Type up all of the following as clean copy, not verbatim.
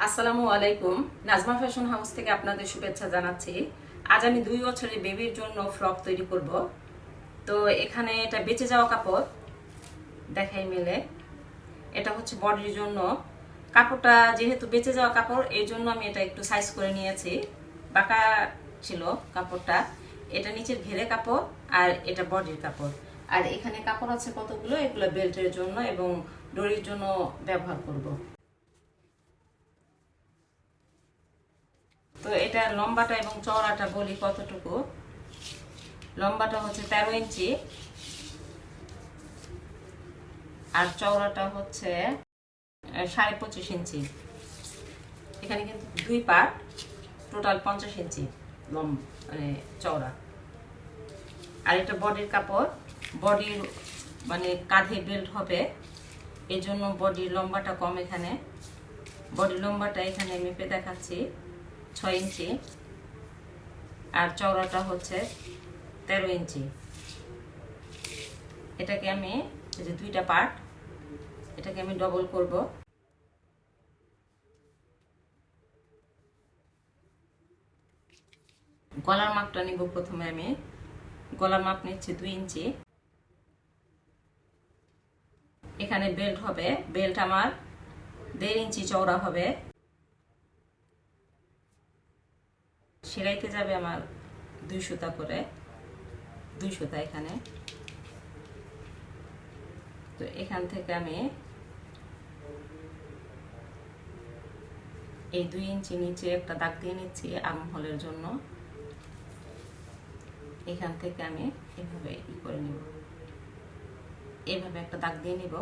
আসসালামু আলাইকুম। Nazma fashion house থেকে আপনাদের শুভেচ্ছা জানাচ্ছি। আজ আমি 2 বছরের বেবির জন্য ফ্রক তৈরি করব। তো এখানে এটা বেঁচে যাওয়া কাপড় দেখাই মেলে। এটা হচ্ছে বডির জন্য। কাপড়টা যেহেতু বেঁচে যাওয়া কাপড়, এই জন্য আমি এটা একটু সাইজ করে নিয়েছি। বাঁকা ছিল কাপড়টা। এটা নিচের ঘেরে কাপড় আর এটা বডির কাপড়। আর এখানে কাপড় আছে কতগুলো, এগুলো বেল্টের জন্য এবং দড়ির জন্য ব্যবহার করব। তো এটা লম্বাটা এবং চওড়াটা বলি কতটুকু। লম্বাটা হচ্ছে 13 ইঞ্চি আর চওড়াটা হচ্ছে 25.5 ইঞ্চি। এখানে কিন্তু 2 পার্ট, টোটাল 50 ইঞ্চি মানে চওড়া। আর এটা বডির কাপড়। বডির মানে কাঁধে বেল্ট হবে, এই জন্য বডির লম্বাটা কম। এখানে বডির লম্বাটা এখানে মেপে দেখাচ্ছি 6 ইঞ্চি আর চওড়াটা হচ্ছে 13 ইঞ্চি। এটাকে আমি এই যে 2টা পার্ট, এটাকে আমি ডবল করব। গলার মাপটা নিব। প্রথমে আমি গলার মাপ নিচ্ছি 2 ইঞ্চি। এখানে বেল্ট হবে, বেল্ট আমার 1.5 ইঞ্চি চওড়া হবে। সেলাইতে যাবে আমার 2 সুতা করে, 2 সুতা এখানে। তো এখান থেকে আমি এই 2 ইঞ্চি নিচে একটা দাগ দিয়ে নিচ্ছি আর্মহোলের জন্য। এখান থেকে আমি এভাবে করে নিব, এভাবে একটা দাগ দিয়ে নিব।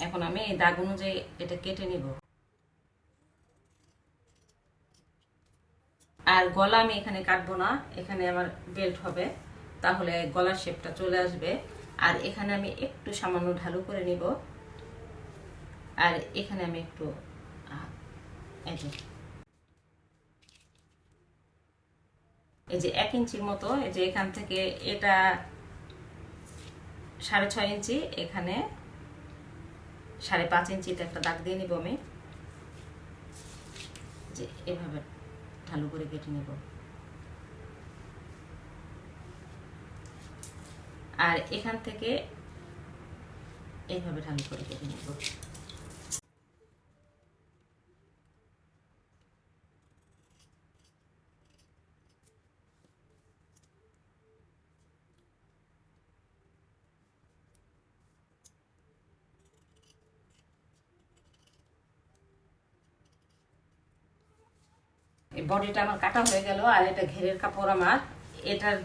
এখন আমি এই দাগ অনুযায়ী এটা কেটে নিব। আর গলা আমি এখানে কাটবো না, এখানে আমার বেল্ট হবে, তাহলে গলার শেপটা চলে আসবে। আর এখানে আমি একটু সামান্য ঢালু করে নিব। আর এখানে আমি একটু এই যে 1 ইঞ্চির মতো, এই যে এখান থেকে এটা 6.5 ইঞ্চি, এখানে 5.5 ইঞ্চিতে একটা দাগ দিয়ে নিব আমি। যে এভাবে ঢালু করে কেটে নিব। আর এখান থেকে এইভাবে ঢালু করে কেটে নিব। এই বডিটা আমার কাটা হয়ে গেল। আর এটা ঘেরের কাপড় আমার। এটার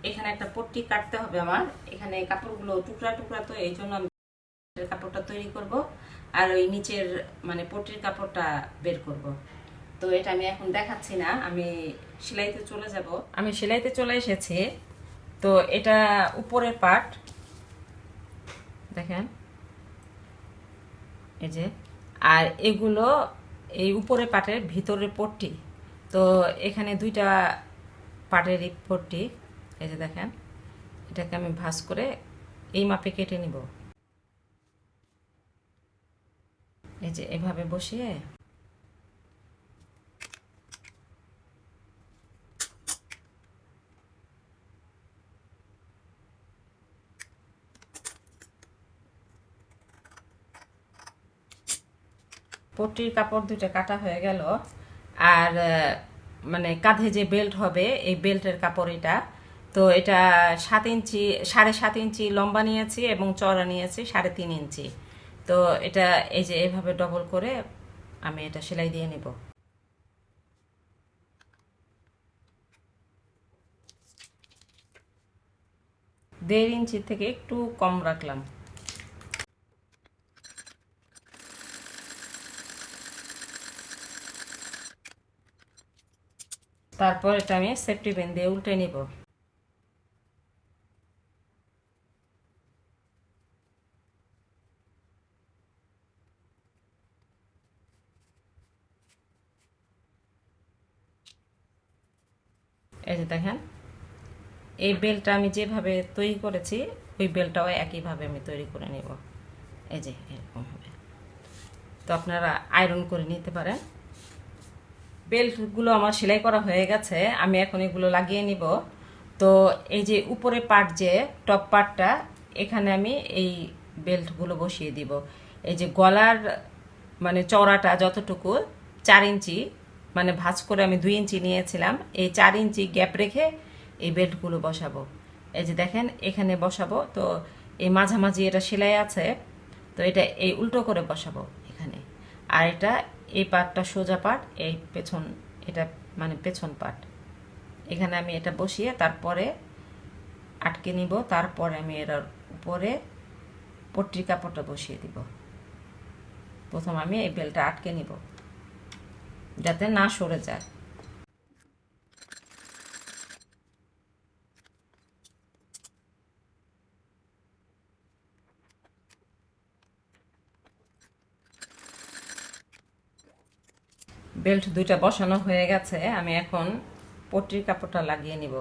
এখানে একটা পট্টি কাটতে হবে আমার। এখানে কাপড়গুলো টুকরা টুকরা, তো এই জন্য আমি কাপড়টা তৈরি করব আর ওই নিচের মানে পট্টির কাপড়টা বের করব। তো এটা আমি এখন দেখাচ্ছি না, আমি সেলাইতে চলে যাব। আমি সেলাইতে চলে এসেছি। তো এটা উপরের পার্ট দেখেন, এই যে। আর এগুলো এই উপরের পার্টের ভিতরের পট্টি। তো এখানে 2টা পার্টের পট্টি, এই যে দেখেন। এটাকে আমি ভাঁজ করে এই মাপে কেটে নিব। এই যে এভাবে বসিয়ে পট্টির কাপড় 2টা কাটা হয়ে গেল। আর মানে কাঁধে যে বেল্ট হবে, এই বেল্টের কাপড় এটা। তো এটা 7 ইঞ্চি, 7.5 ইঞ্চি লম্বা নিয়েছি এবং চওড়া নিয়েছি 3.5 ইঞ্চি। তো এটা এই যে এভাবে ডবল করে আমি এটা সেলাই দিয়ে নেব। 1.5 ইঞ্চি থেকে একটু কম রাখলাম। তারপর এটা আমি সেফটি পিন দিয়ে উল্টে নিব। এই যে দেখেন, এই বেলটা আমি যেভাবে তৈরি করেছি ওই বেলটাও একইভাবে আমি তৈরি করে নেব। এই যে এরকম হবে। তো আপনারা আয়রন করে নিতে পারেন। বেল্টগুলো আমার সেলাই করা হয়ে গেছে, আমি এখন এগুলো লাগিয়ে নিব। তো এই যে উপরে পার্ট, যে টপ পার্টটা, এখানে আমি এই বেল্টগুলো বসিয়ে দিব। এই যে গলার মানে চওড়াটা যতটুকু 4 ইঞ্চি, মানে ভাঁজ করে আমি 2 ইঞ্চি নিয়েছিলাম, এই 4 ইঞ্চি গ্যাপ রেখে এই বেল্টগুলো বসাবো। এই যে দেখেন এখানে বসাবো। তো এই মাঝামাঝি এটা সেলাই আছে, তো এটা এই উল্টো করে বসাবো এখানে। আর এটা এই পার্টটা সোজা পার্ট, এই পেছন, এটা মানে পেছন পার্ট, এখানে আমি এটা বসিয়ে তারপরে আটকে নিব। তারপরে আমি এর উপরে পট্টির কাপড়টা বসিয়ে দিব। প্রথম আমি এই বেলটা আটকে নিব যাতে না সরে যায়। বেল্ট দুইটা বসানো হয়ে গেছে, আমি এখন পট্টির কাপড়টা লাগিয়ে নিব।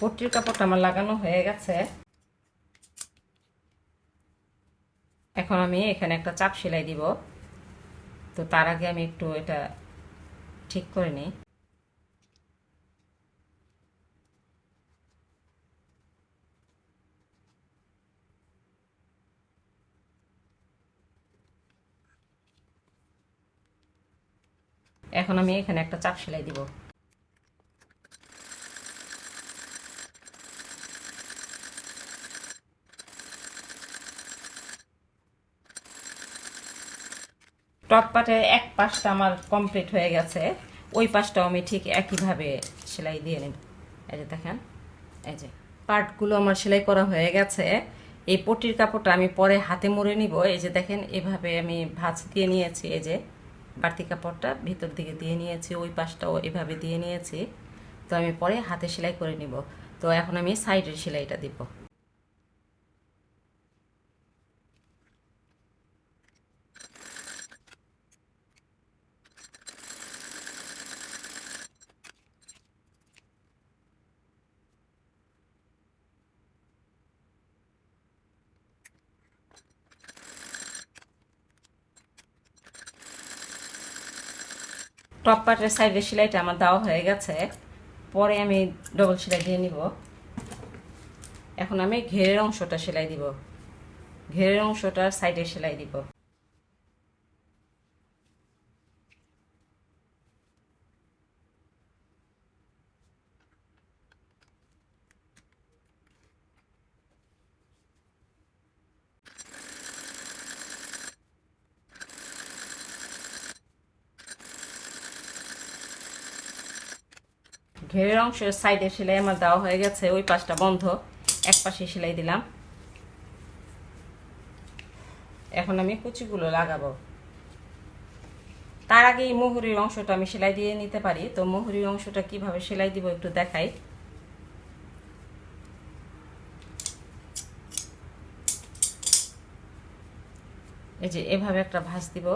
পট্টির কাপড়টা আমার লাগানো হয়ে গেছে। এখন আমি এখানে একটা চাপ সেলাই দিব। তো তার আগে আমি একটু এটা ঠিক করে নিই। এখন আমি এখানে একটা চাপ সেলাই দিব। টপ পার্টের এক পাশটা আমার কমপ্লিট হয়ে গেছে, ওই পাশটাও আমি ঠিক একইভাবে সেলাই দিয়ে নেব। এই যে দেখেন, এই যে পার্টগুলো আমার সেলাই করা হয়ে গেছে। এই পট্টির কাপড়টা আমি পরে হাতে মুড়ে নিব। এই যে দেখেন এভাবে আমি ভাঁজ দিয়ে নিয়েছি, এই যে বাড়তি কাপড়টা ভিতর দিকে দিয়ে নিয়েছি, ওই পাশটাও এভাবে দিয়ে নিয়েছি। তো আমি পরে হাতে সেলাই করে নিব। তো এখন আমি সাইডের সেলাইটা দিব। টপ পার্টের সাইডের সেলাইটা আমার দেওয়া হয়ে গেছে, পরে আমি ডবল সেলাই দিয়ে নিব। এখন আমি ঘেরের অংশটা সেলাই দিব, ঘেরের অংশটা সাইডে সেলাই দিব। ঘেরের অংশের সাইডে সেলাই আমার দেওয়া হয়ে গেছে, ওই পাশটা বন্ধ, এক পাশে সেলাই দিলাম। এখন আমি কুচিগুলো লাগাবো। তার আগে এই মুহুরির অংশটা আমি সেলাই দিয়ে নিতে পারি। তো মুহুরির অংশটা কিভাবে সেলাই দিব একটু দেখাই। এই যে এভাবে একটা ভাঁজ দিব,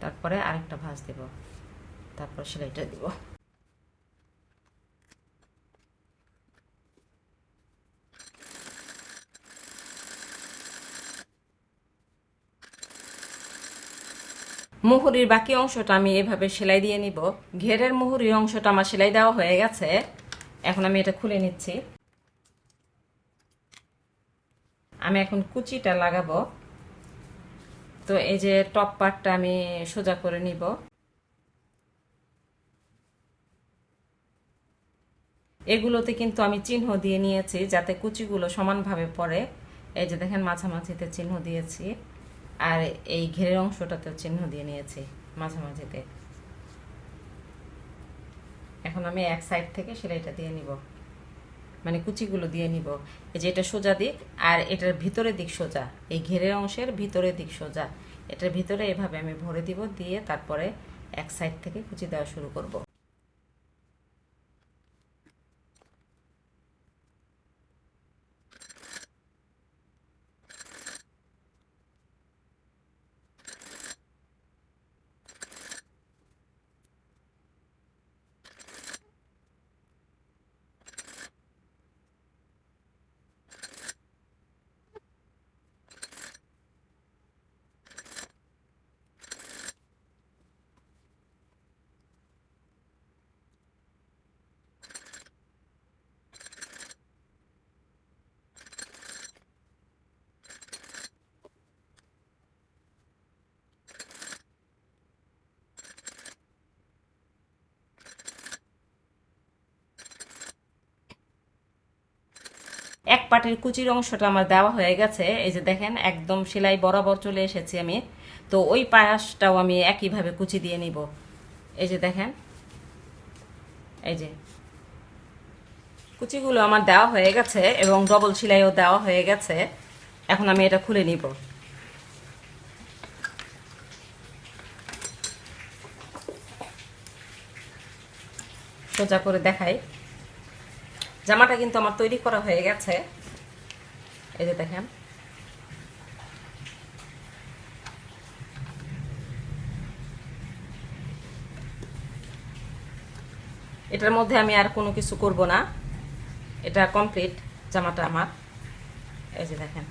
তারপরে আরেকটা ভাঁজ দিব, তারপর সেলাইটা দিব। মুহুরির বাকি অংশটা আমি এভাবে সেলাই দিয়ে নিব। ঘেরের মুহুরির অংশটা আমার সেলাই দেওয়া হয়ে গেছে, এখন আমি এটা খুলে নিচ্ছি। আমি এখন কুচিটা লাগাবো। তো এই যে টপ পার্টটা আমি সোজা করে নিব। এগুলোতে কিন্তু আমি চিহ্ন দিয়ে নিয়েছি যাতে কুচিগুলো সমানভাবে পড়ে। এই যে দেখেন মাঝামাঝিতে চিহ্ন দিয়েছি, আর এই ঘেরের অংশটাতেও চিহ্ন দিয়ে নিয়েছি মাঝামাঝিতে। এখন আমি এক সাইড থেকে সেলাইটা দিয়ে নিব, মানে কুচিগুলো দিয়ে নিব। এই যে এটা সোজা দিক, আর এটার ভিতরের দিক সোজা, এই ঘেরের অংশের ভিতরের দিক সোজা, এটার ভিতরে এভাবে আমি ভরে দিব, দিয়ে তারপরে এক সাইড থেকে কুচি দেওয়া শুরু করব। এক পাটের কুচির অংশটা আমার দেওয়া হয়ে গেছে, এই যে দেখেন একদম সেলাই বরাবর চলে এসেছি আমি। তো ওই পাশটাও আমি একইভাবে কুচি দিয়ে নিব। এই যে দেখেন, এই যে কুচিগুলো আমার দেওয়া হয়ে গেছে এবং ডবল সেলাইও দেওয়া হয়ে গেছে। এখন আমি এটা খুলে নিব। সোজা করে দেখাই, জামাটা কিন্তু আমার তৈরি করা হয়ে গেছে। এই যে দেখেন, এটার মধ্যে আমি আর কোনো কিছু করব না, এটা কমপ্লিট জামাটা আমার। এই যে দেখেন।